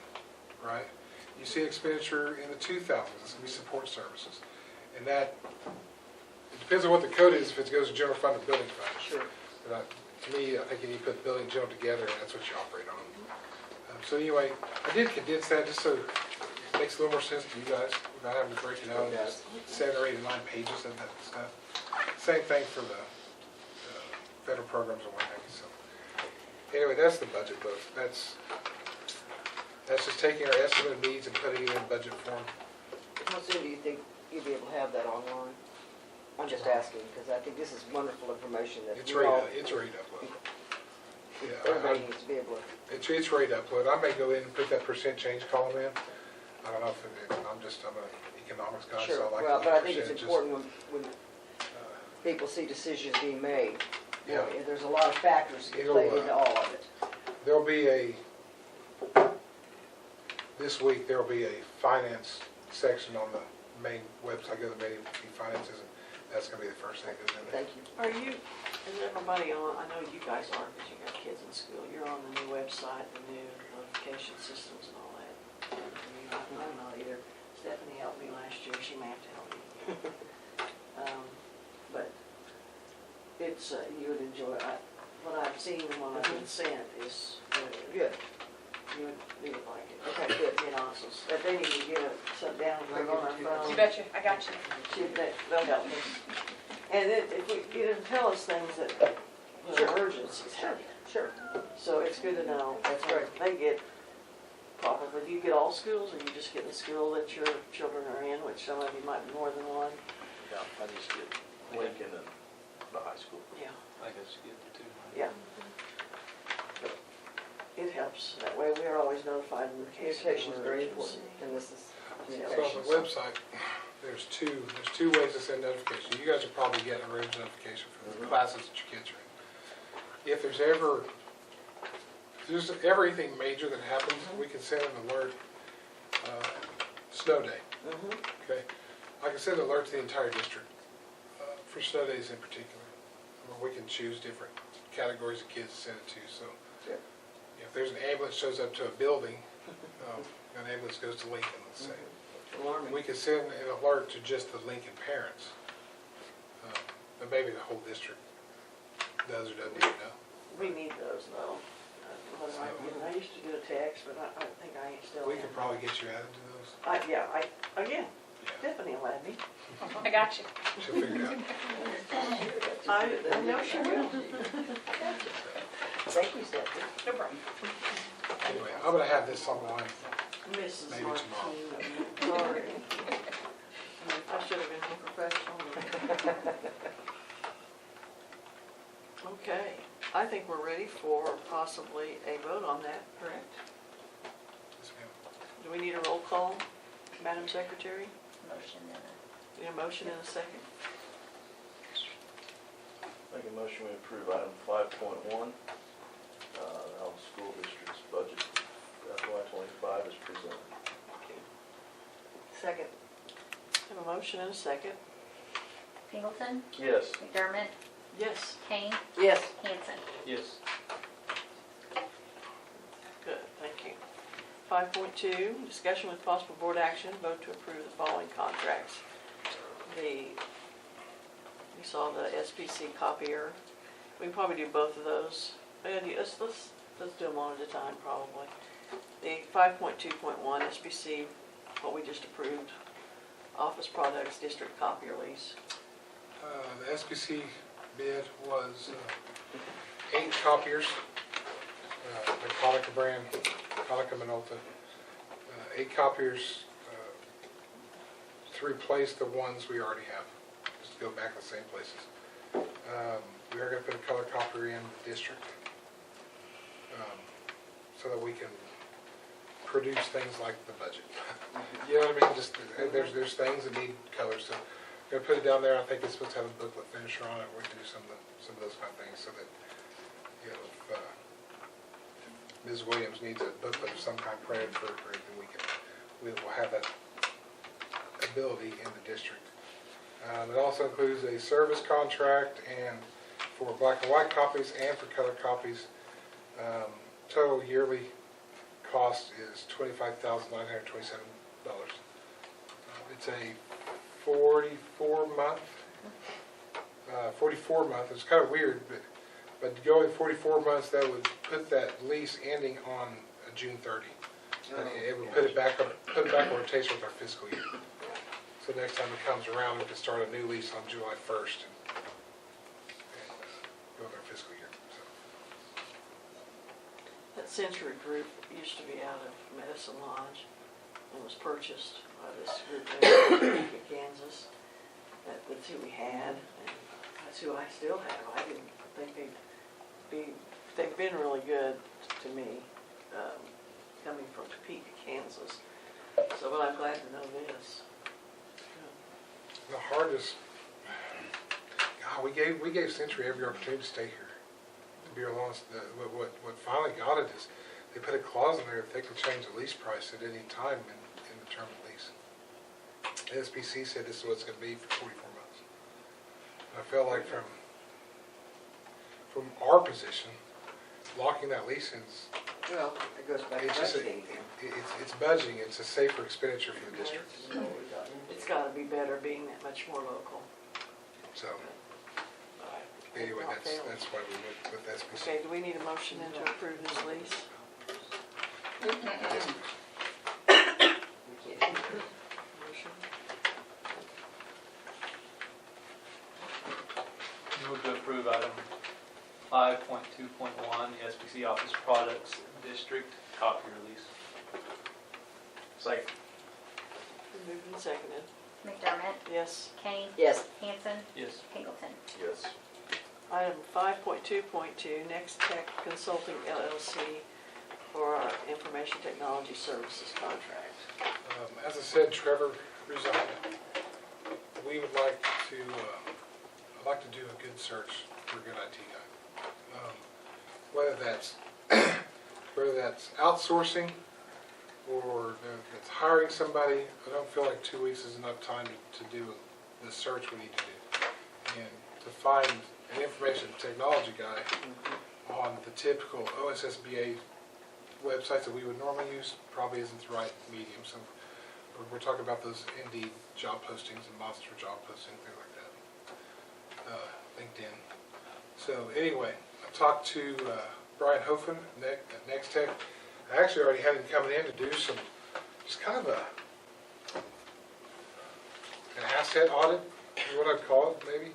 right? You see expenditure in the 2,000s, it's going to be support services. And that, it depends on what the code is, if it goes to general fund or building fund. Sure. But to me, I think you need to put building and general together, and that's what you operate on. So anyway, I did condense that just so it makes a little more sense to you guys, without having to break it out into 7 or 8 or 9 pages of that stuff. Same thing for the federal programs and what have you. So anyway, that's the budget book. That's just taking our estimate of needs and putting it in budget form. How soon do you think you'll be able to have that online? I'm just asking, because I think this is wonderful information that It's we all, ready to upload. Yeah, everybody needs to be able to. It's ready to upload. I may go in and put that percent change column in. I don't know if I'm an economics guy, so Sure, I like well, to but I look at think it's percentages. important when people see decisions being made. You know, Yeah. there's a lot of factors that get It'll, played into all of it. There'll be this week there'll be a finance section on the main website, go to the main finances, and that's going to be the first thing that's in there. Thank you. Are you, is everybody on, I know you guys are because you got kids in school, you're on the new website, the new notification systems and all that. I'm not either. Stephanie helped me last year, she may have to help me. But it's, you would enjoy it. What I've seen and what I've been sent is good. You would like it. Okay, good, you know, but they need to get it shut down and put it on our phone. You betcha, I got you. They'll help us. And if we get them tell us things that emergencies happen. Sure. So it's good to know. That's right. They get, probably, do you get all schools, or you just get the school that your children are in, which some of you might be more than one? Yeah, I just get Lincoln and the high school. Yeah. I guess you get the 2. Yeah. It helps. That way we are always notified in the case of Communication is very emergency. important, and this is So on communications. the website, there's two ways to send notification. You guys are probably getting a regular notification for the classes that your kids are in. If there's ever anything major that happens, we can send an alert, snow day, okay? I can send an alert to the entire district for snow days in particular. Where we can choose different categories of kids to send it to, so. Sure. If there's an ambulance shows up to a building, an ambulance goes to Lincoln, let's say. Alarming. We could send an alert to just the Lincoln parents, but maybe the whole district does or doesn't even know. We need those though. I used to do a text, but I think I still We am. could probably get you added to those. Again, Yeah, Stephanie will add me. I got you. she'll figure it out. I know she will. Thank you, Stephanie. No problem. Anyway, I'm gonna have this online. Mrs. Maybe Martine, sorry. I should have been more professional. Okay, I think we're ready for possibly a vote on that, correct? Yes, ma'am. Do we need a roll call, Madam Secretary? Motion and Need a motion in a second? Make a motion to approve item 5.1, Alva School District's budget FY25 is presented. Second. Have a motion and a second? Pingleton, Yes. McDermott, Yes. Kane, Yes. Hanson. Yes. Good, thank you. 5.2, discussion with possible board action, vote to approve the following contracts. We saw the SPC copier. We can probably do both of those. Let's do them one at a time, probably. The 5.2.1 SPC, what we just approved, Office Products District Copier Lease. The SPC bid was 8 copiers, the Konica brand, Konica Minolta. 8 copiers to replace the ones we already have, just to go back to the same places. We are going to put a color copier in the district so that we can produce things like the budget. You know what I mean? Just, there's things that need colors, so we're gonna put it down there. I think it's supposed to have a booklet finisher on it. We can do some of those kind of things so that, you know, if Ms. Williams needs a booklet of some kind printed for her, then we will have that ability in the district. It also includes a service contract and for black and white copies and for color copies. Total yearly cost is $25,927. It's a 44 month. It's kind of weird, but going 44 months, that would put that lease ending on June 30. It would put it back on rotation with our fiscal year. So next time it comes around, we can start a new lease on July 1st and go with our fiscal year. So. That Century Group used to be out of Medicine Lodge and was purchased by this group in Topeka, Kansas. That's who we had, and that's who I still have. I didn't think they've been really good to me, coming from Topeka, Kansas. So, but I'm glad to know this. The hardest, God, we gave Century every opportunity to stay here. To be honest, what finally got it is they put a clause in there that they can change the lease price at any time in the term of lease. The SBC said this is what it's going to be for 44 months. And I felt like from our position, locking that lease in, Well, it goes back to it's just budgeting. it's budgeting. It's a safer expenditure for the district. It's got to be better being that much more local. So anyway, that's why we went with SBC. Okay, do we need a motion then to approve this lease? Motion. Move to approve item 5.2.1, the SBC Office Products District copier lease. Second. Moved and seconded. McDermott, Yes. Kane, Yes. Hanson, Yes. Pingleton. Yes. Item 5.2.2, Next Tech Consulting LLC for our Information Technology Services contract. As I said, Trevor resigned. We would like to, I'd like to do a good search for a good IT guy. Whether that's outsourcing or it's hiring somebody, I don't feel like 2 weeks is enough time to do the search we need to do. And to find an information technology guy on the typical OSSBA websites that we would normally use probably isn't the right medium. So we're talking about those Indeed job postings and Monster job postings, things like that. LinkedIn. So anyway, I talked to Brian Hofen at Next Tech. I actually already had him coming in to do some, just kind of an asset audit, is what I'd call it, maybe.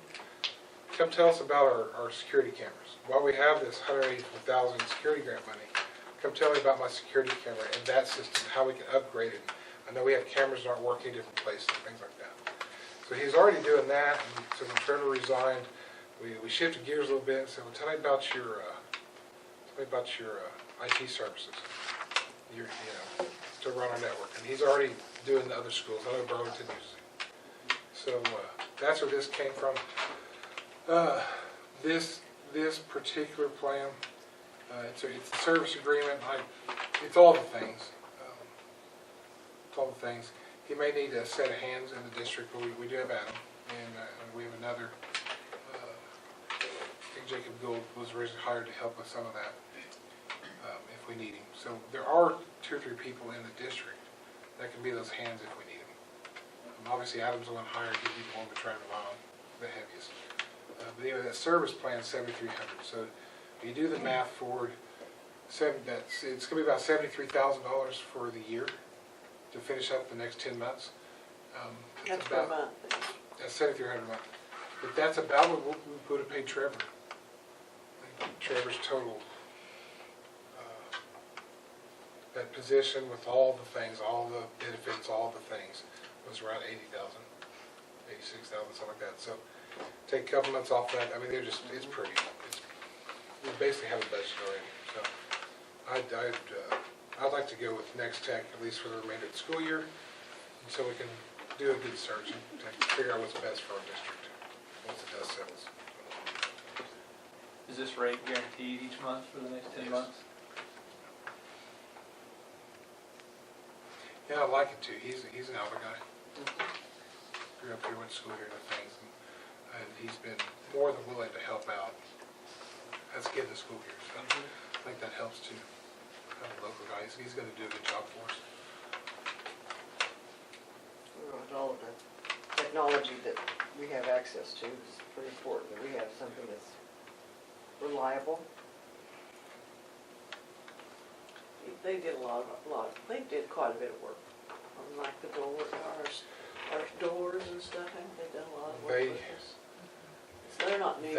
Come tell us about our security cameras. While we have this $184,000 security grant money, come tell me about my security camera and that system, how we can upgrade it. I know we have cameras that aren't working in different places, things like that. So he's already doing that, and so when Trevor resigned, we shifted gears a little bit and said, well, tell me about your IT services, to run our network. And he's already doing the other schools. I know Burlington uses it. So that's where this came from. This particular plan, it's a service agreement. It's all the things. It's all the things. He may need a set of hands in the district, but we do have Adam, and we have another. I think Jacob Gould was originally hired to help with some of that if we need him. So there are 2 or 3 people in the district that can be those hands if we need them. Obviously, Adam's the one hired. He'd be the one we're trying to rely on the heaviest. But anyway, that service plan is $7,300. So if you do the math forward, it's going to be about $73,000 for the year to finish up the next 10 months. That's per month. That's $7,300 a month. But that's about what we would have paid Trevor. Trevor's total, that position with all the things, all the benefits, all the things, was around $80,000, $86,000, something like that. So take a couple months off that. I mean, it's pretty. We basically have a budget already. So I'd I'd like to go with Next Tech, at least for the remainder of the school year, so we can do a good search and figure out what's best for our district, once the dust settles. Is this rate guaranteed each month for the next 10 Yes. months? Yeah, I'd like it to. He's an Alva guy. Grew up here, went to school here and things, and he's been more than willing to help out as a kid in the school here. So I think that helps too. Have a local guy. He's going to do a good job for us. With all of the technology that we have access to, it's pretty important that we have something that's reliable. They did they did quite a bit of work on like the our doors and stuff. I think they've done a lot of work They- with us. So they're not new.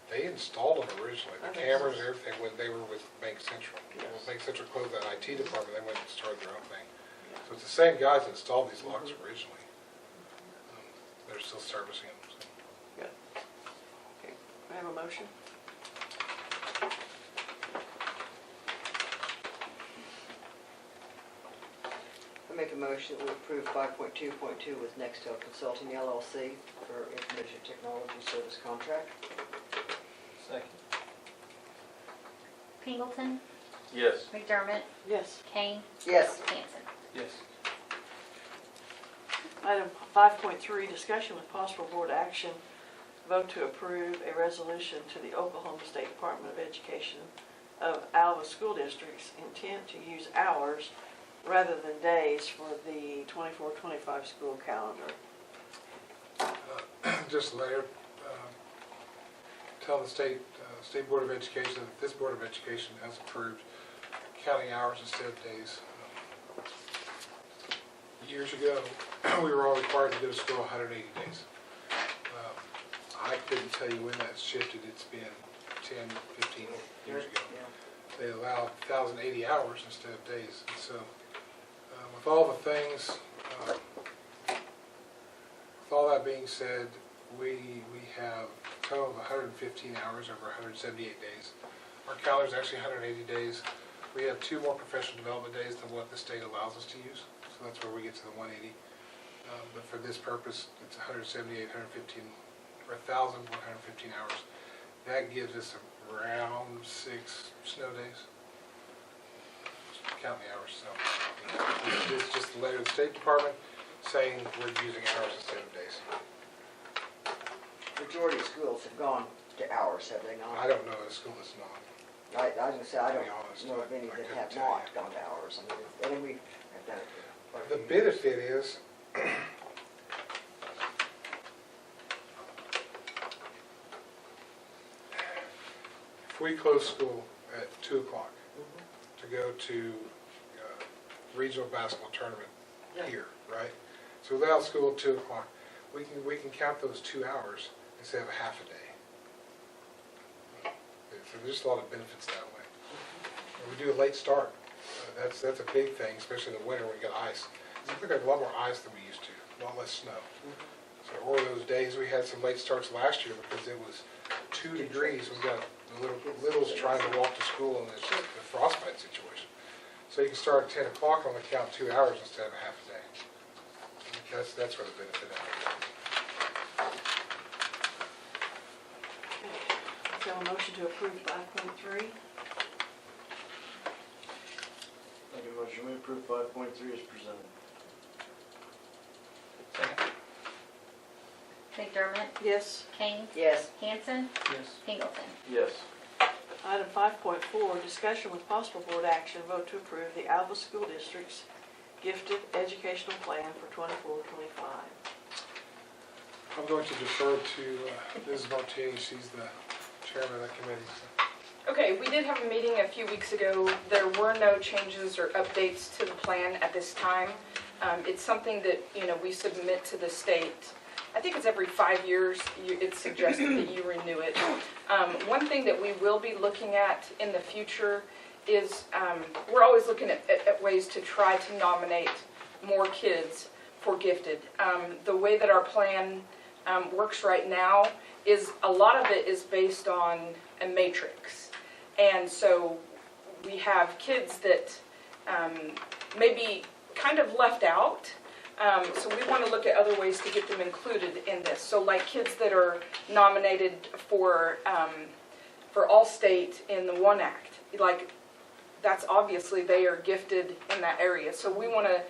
They installed them originally, the I think cameras so. and everything, when they were with Bank Central. When Yes. Bank Central closed that IT department, they went and started their own thing. So it's the same guys that installed these locks originally. They're still servicing them. So. Okay, I have a motion. I make a motion that we approve 5.2.2 with Nextel Consulting LLC for information technology service contract. Second. Pingleton, Yes. McDermott, Yes. Kane, Yes. Hanson. Yes. Item 5.3, discussion with possible board action, vote to approve a resolution to the Oklahoma State Department of Education of Alva School District's intent to use hours rather than days for the 24-25 school calendar. Just later, tell the State Board of Education that this Board of Education has approved counting hours instead of days. Years ago, we were all required to go to school 180 days. I couldn't tell you when that shifted. It's been 10, 15 years ago. They allowed 1,080 hours instead of days. And so with all the things, with all that being said, we have a total of 115 hours over 178 days. Our calendar is actually 180 days. We have 2 more professional development days than what the state allows us to use. So that's where we get to the 180. But for this purpose, it's 178, 115, or 1,115 hours. That gives us around 6 snow days. Count the hours, so. It's just a letter to the State Department saying we're using hours instead of days. Majority of schools have gone to hours, have they not? I don't know a school that's not. I was going to say, I To don't be honest, know of any I that couldn't have tell not you. gone to hours. I mean, and we have done it. for quite a The few years. benefit is, if we close school at 2 o'clock to go to regional basketball tournament Yeah. here, right? So we let out school at 2 o'clock. We can count those 2 hours instead of a half a day. So there's a lot of benefits that way. And we do a late start. That's a big thing, especially in the winter when you got ice. So we got a lot more ice than we used to, a lot less snow. So, or those days we had some late starts last year because it was 2 degrees. We got the littles trying to walk to school in the frostbite situation. So you can start at 10 o'clock and only count 2 hours instead of a half a day. That's where the benefit is. Okay, so a motion to approve 5.3. Make a motion, we approve 5.3 as presented. Second. McDermott, Yes. Kane, Yes. Hanson, Yes. Pingleton. Yes. Item 5.4, discussion with possible board action, vote to approve the Alva School District's gifted educational plan for 24-25. I'm going to defer to Mrs. Martini. She's the chairman of that committee. So. Okay, we did have a meeting a few weeks ago. There were no changes or updates to the plan at this time. It's something that, we submit to the state. I think it's every 5 years, it's suggested that you renew it. One thing that we will be looking at in the future is, we're always looking at ways to try to nominate more kids for gifted. The way that our plan works right now is a lot of it is based on a matrix. And so we have kids that maybe kind of left out. So we want to look at other ways to get them included in this. So like kids that are nominated for All-State in the One Act, like that's obviously they are gifted in that area. So we want to,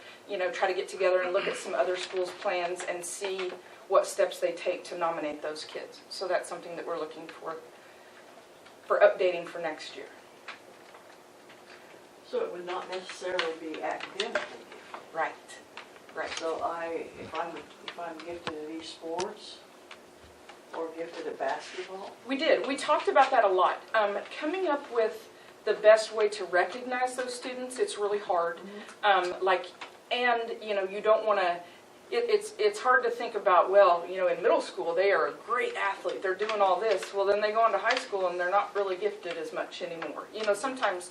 try to get together and look at some other schools' plans and see what steps they take to nominate those kids. So that's something that we're looking for updating for next year. So it would not necessarily be academically. Right. Right. So if I'm gifted at esports or gifted at basketball, We did. We talked about that a lot. Coming up with the best way to recognize those students, it's really hard. You don't want to. It's hard to think about. Well, in middle school they are a great athlete. They're doing all this. Well, then they go on to high school and they're not really gifted as much anymore. Sometimes,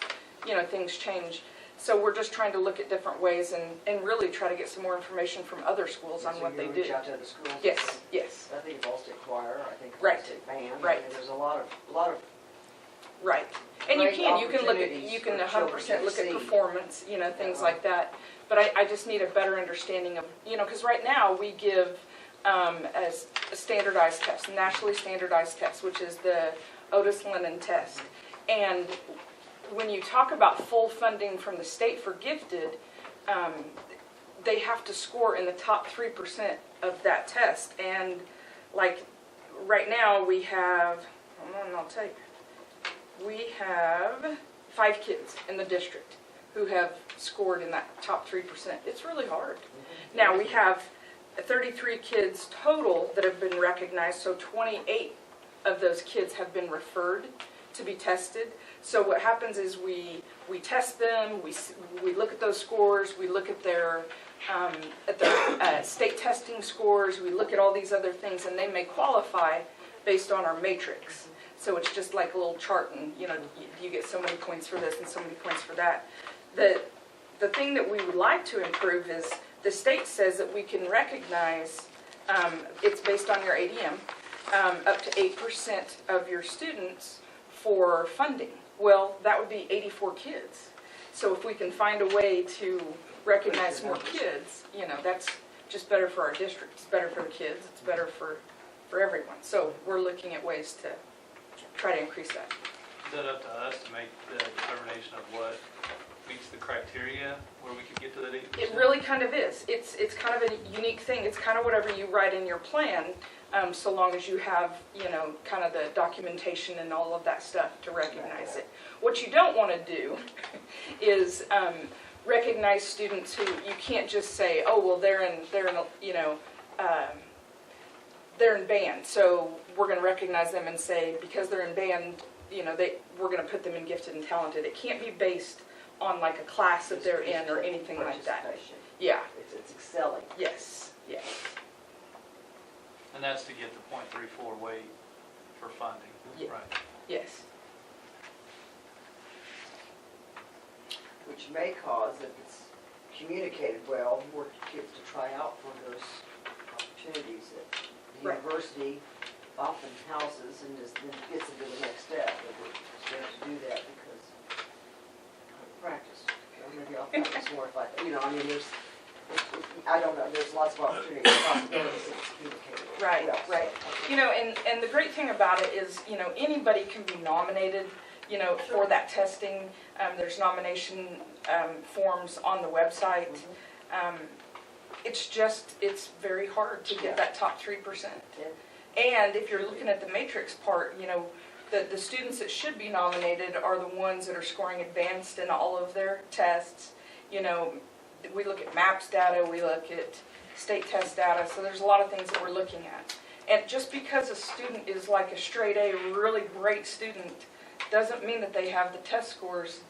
things change. So we're just trying to look at different ways and really try to get some more information from other schools on what they do. Reach out to other schools. Yes. Yes. I think it's All-State Choir. I think it's Right. All-State Band. Right. I mean, there's a lot of Right. And you great can look at, opportunities you can for 100% children to look at see. performance, things like that. But I just need a better understanding of, because right now we give as a standardized test, nationally standardized test, which is the Otis Lennon test. And when you talk about full funding from the state for gifted, they have to score in the top 3% of that test. And like right now we have, I'll tell you, we have 5 kids in the district who have scored in that top 3%. It's really hard. Now we have 33 kids total that have been recognized, so 28 of those kids have been referred to be tested. So what happens is we test them, we look at those scores, we look at their state testing scores, we look at all these other things, and they may qualify based on our matrix. So it's just like a little chart, and you get so many points for this and so many points for that. The thing that we would like to improve is the state says that we can recognize, it's based on your ADM, up to 8% of your students for funding. Well, that would be 84 kids. So if we can find a way to recognize more kids, that's just better for our district. It's better for the kids. It's better for everyone. So we're looking at ways to try to increase that. Is that up to us to make the determination of what meets the criteria where we could get to that 8%? It really kind of is. It's kind of a unique thing. It's kind of whatever you write in your plan, so long as you have, kind of the documentation and all of that stuff to recognize it. What you don't want to do is recognize students who you can't just say, oh, well, they're in band, so we're going to recognize them and say, because they're in band, we're going to put them in gifted and talented. It can't be based on like a class that they're in or anything like that. Participation. Yeah. It's excelling. Yes. Yes. And that's to get the .34 weight for funding, Yeah. right? Yes. Which may cause, if it's communicated well, more kids to try out for those opportunities that the Right. university often houses and just then gets them to the next step. But we're scared to do that because of practice. Maybe I'll practice more if I, I don't know, there's lots of opportunities, possibilities if it's communicated. Right, well. right. And the great thing about it is, anybody can be nominated, for that testing. There's nomination forms on the website. It's very hard to get that top 3%. And if you're looking at the matrix part, the students that should be nominated are the ones that are scoring advanced in all of their tests. We look at MAPS data, we look at state test data, so there's a lot of things that we're looking at. And just because a student is like a straight A, really great student, doesn't mean that they have the test scores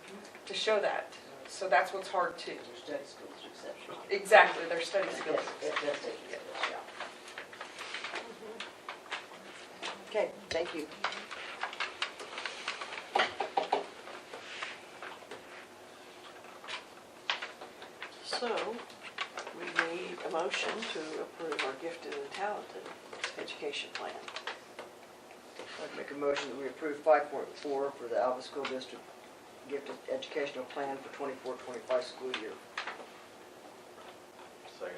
to show that. So that's what's hard too. Their study skills are exceptional. Exactly, their study skills. It does take care of this, yeah. Okay, thank you. so we need a motion to approve our gifted and talented education plan. I'd make a motion that we approve 5.4 for the Alva School District gift educational plan for 24-25 school year. Second.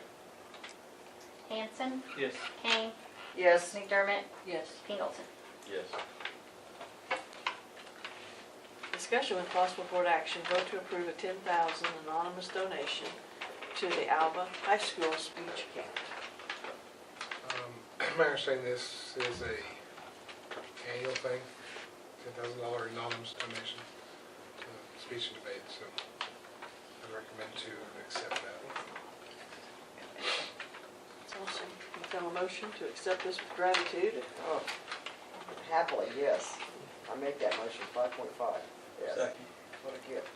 Hanson, Yes. Kane, Yes. McDermott, Yes. Pingleton. Yes. Discussion with possible board action, vote to approve a 10,000 anonymous donation to the Alva High School speech camp. My understanding this is a annual thing, $10,000 anonymous donation to speech and debate, so I recommend to accept that. That's awesome. Can I have a motion to accept this with gratitude? Oh, happily, yes. I make that motion, 5.5. Yes. Second. What a gift.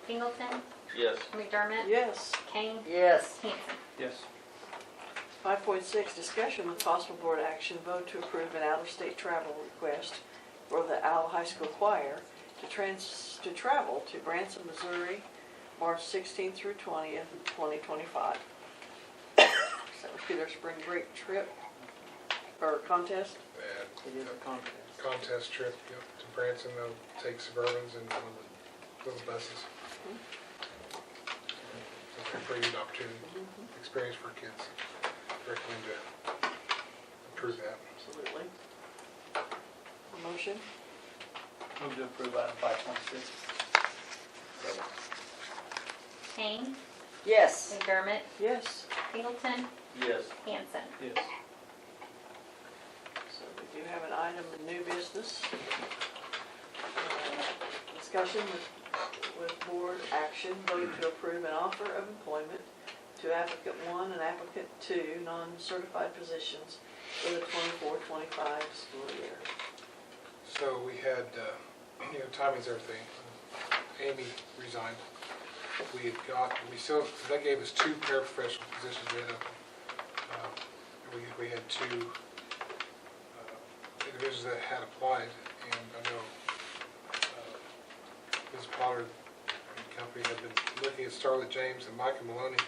Pingleton, Yes. McDermott, Yes. Kane, Yes. Hanson. Yes. 5.6, discussion with possible board action, vote to approve an out-of-state travel request for the Alva High School Choir to travel to Branson, Missouri, March 16th through 20th, 2025. So that would be their spring break trip, or contest. And It is a contest. contest trip to Branson, they'll take Suburbans and one of the little buses. So it's a pretty good opportunity, experience for kids. Recommend to approve that. Absolutely. A motion? Move to approve item 5.6. Kane, Yes. McDermott, Yes. Pingleton, Yes. Hanson. Yes. So we do have an item in new business. Discussion with board action, vote to approve an offer of employment to applicant 1 and applicant 2, non-certified positions for the 24-25 school year. So we had, timing's everything. Amy resigned. That gave us 2 paraprofessional positions we had open. We had 2 individuals that had applied, and I know Ms. Pollard and company had been looking at Starlet James, and Micah Maloney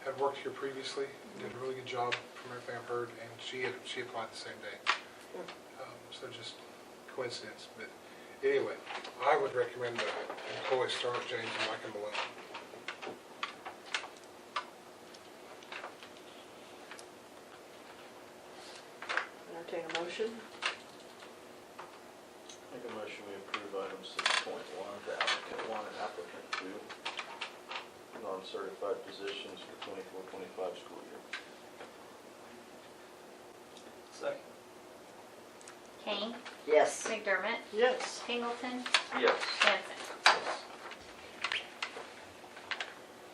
had worked here previously, did a really good job from everything I've heard, and she applied the same day. So just coincidence, but anyway, I would recommend to employ Starlet James and Micah Maloney. Entertain a motion? Make a motion we approve item 6.1 to applicant 1 and applicant 2, non-certified positions for 24-25 school year. Second. Kane, Yes. McDermott, Yes. Pingleton, Yes. Hanson.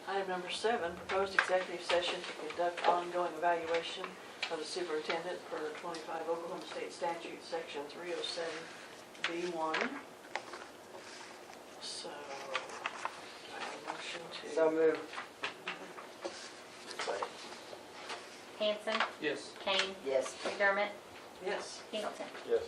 Item number 7, proposed executive session to conduct ongoing evaluation of the superintendent per 25 Oklahoma State Statute, Section 307B1. So, I have a motion to... So moved. Hanson, Yes. Kane, Yes. McDermott, Yes. Pingleton. Yes.